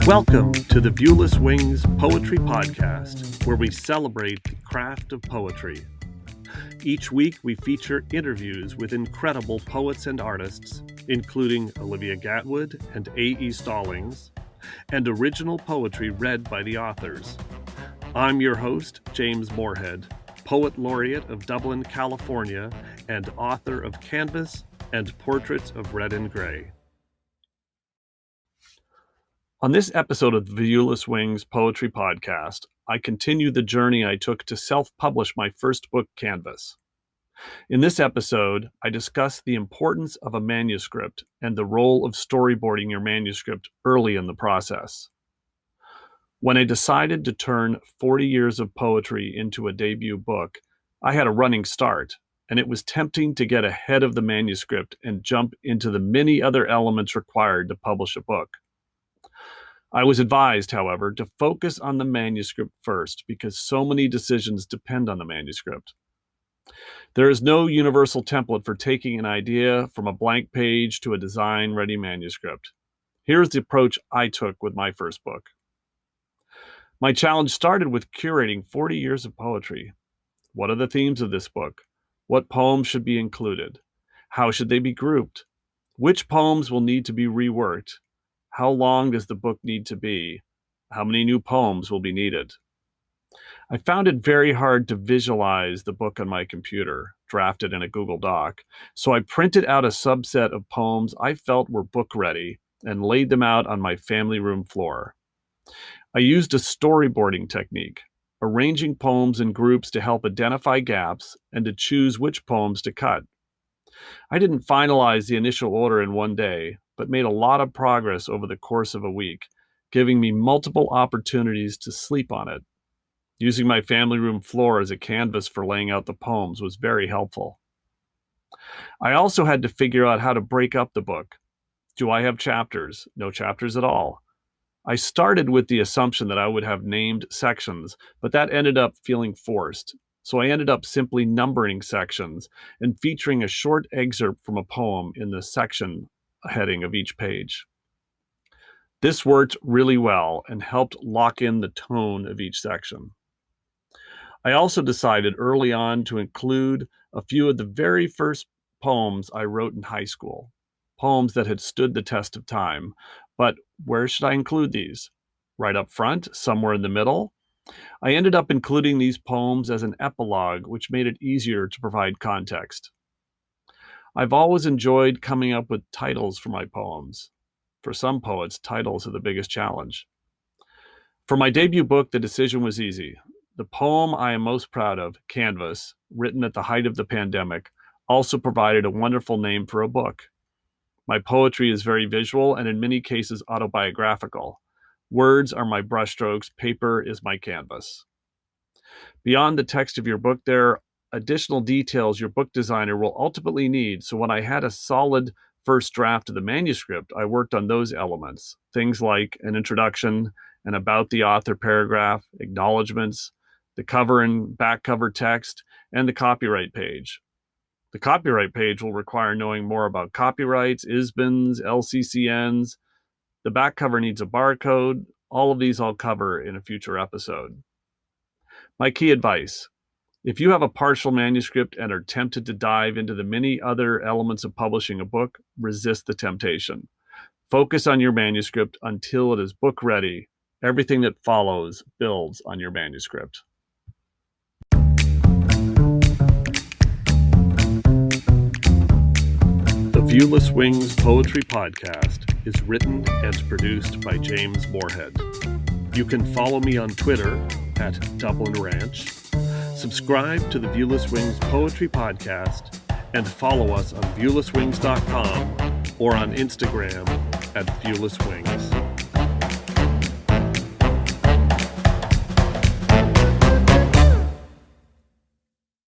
Welcome to the Viewless Wings Poetry Podcast, where we celebrate the craft of poetry. Each week, we feature interviews with incredible poets and artists, including Olivia Gatwood and A.E. Stallings, and original poetry read by the authors. I'm your host, James Moorhead, Poet Laureate of Dublin, California, and author of Canvas and Portraits of Red and Gray. On this episode of the Viewless Wings Poetry Podcast, I continue the journey I took to self-publish my first book, Canvas. In this episode, I discuss the importance of a manuscript and the role of storyboarding your manuscript early in the process. When I decided to turn 40 years of poetry into a debut book, I had a running start, and it was tempting to get ahead of the manuscript and jump into the many other elements required to publish a book. I was advised, however, to focus on the manuscript first because so many decisions depend on the manuscript. There is no universal template for taking an idea from a blank page to a design-ready manuscript. Here's the approach I took with my first book. My challenge started with curating 40 years of poetry. What are the themes of this book? What poems should be included? How should they be grouped? Which poems will need to be reworked? How long does the book need to be? How many new poems will be needed? I found it very hard to visualize the book on my computer, drafted in a Google Doc, so I printed out a subset of poems I felt were book ready and laid them out on my family room floor. I used a storyboarding technique, arranging poems in groups to help identify gaps and to choose which poems to cut. I didn't finalize the initial order in one day, but made a lot of progress over the course of a week, giving me multiple opportunities to sleep on it. Using my family room floor as a canvas for laying out the poems was very helpful. I also had to figure out how to break up the book. Do I have chapters? No chapters at all. I started with the assumption that I would have named sections, but that ended up feeling forced. So I ended up simply numbering sections and featuring a short excerpt from a poem in the section heading of each page. This worked really well and helped lock in the tone of each section. I also decided early on to include a few of the very first poems I wrote in high school, poems that had stood the test of time. But where should I include these? Right up front, somewhere in the middle? I ended up including these poems as an epilogue, which made it easier to provide context. I've always enjoyed coming up with titles for my poems. For some poets, titles are the biggest challenge. For my debut book, the decision was easy. The poem I am most proud of, Canvas, written at the height of the pandemic, also provided a wonderful name for a book. My poetry is very visual and in many cases autobiographical. Words are my brushstrokes, paper is my canvas. Beyond the text of your book, there are additional details your book designer will ultimately need, so when I had a solid first draft of the manuscript, I worked on those elements, things like an introduction, an about the author paragraph, acknowledgments, the cover and back cover text, and the copyright page. The copyright page will require knowing more about copyrights, ISBNs, LCCNs. The back cover needs a barcode. All of these I'll cover in a future episode. My key advice: if you have a partial manuscript and are tempted to dive into the many other elements of publishing a book, resist the temptation. Focus on your manuscript until it is book ready. Everything that follows builds on your manuscript. The Viewless Wings Poetry Podcast is written and produced by James Moorhead. You can follow me on Twitter at Dublin Ranch, subscribe to the Viewless Wings Poetry Podcast, and follow us on viewlesswings.com or on Instagram at Viewless Wings.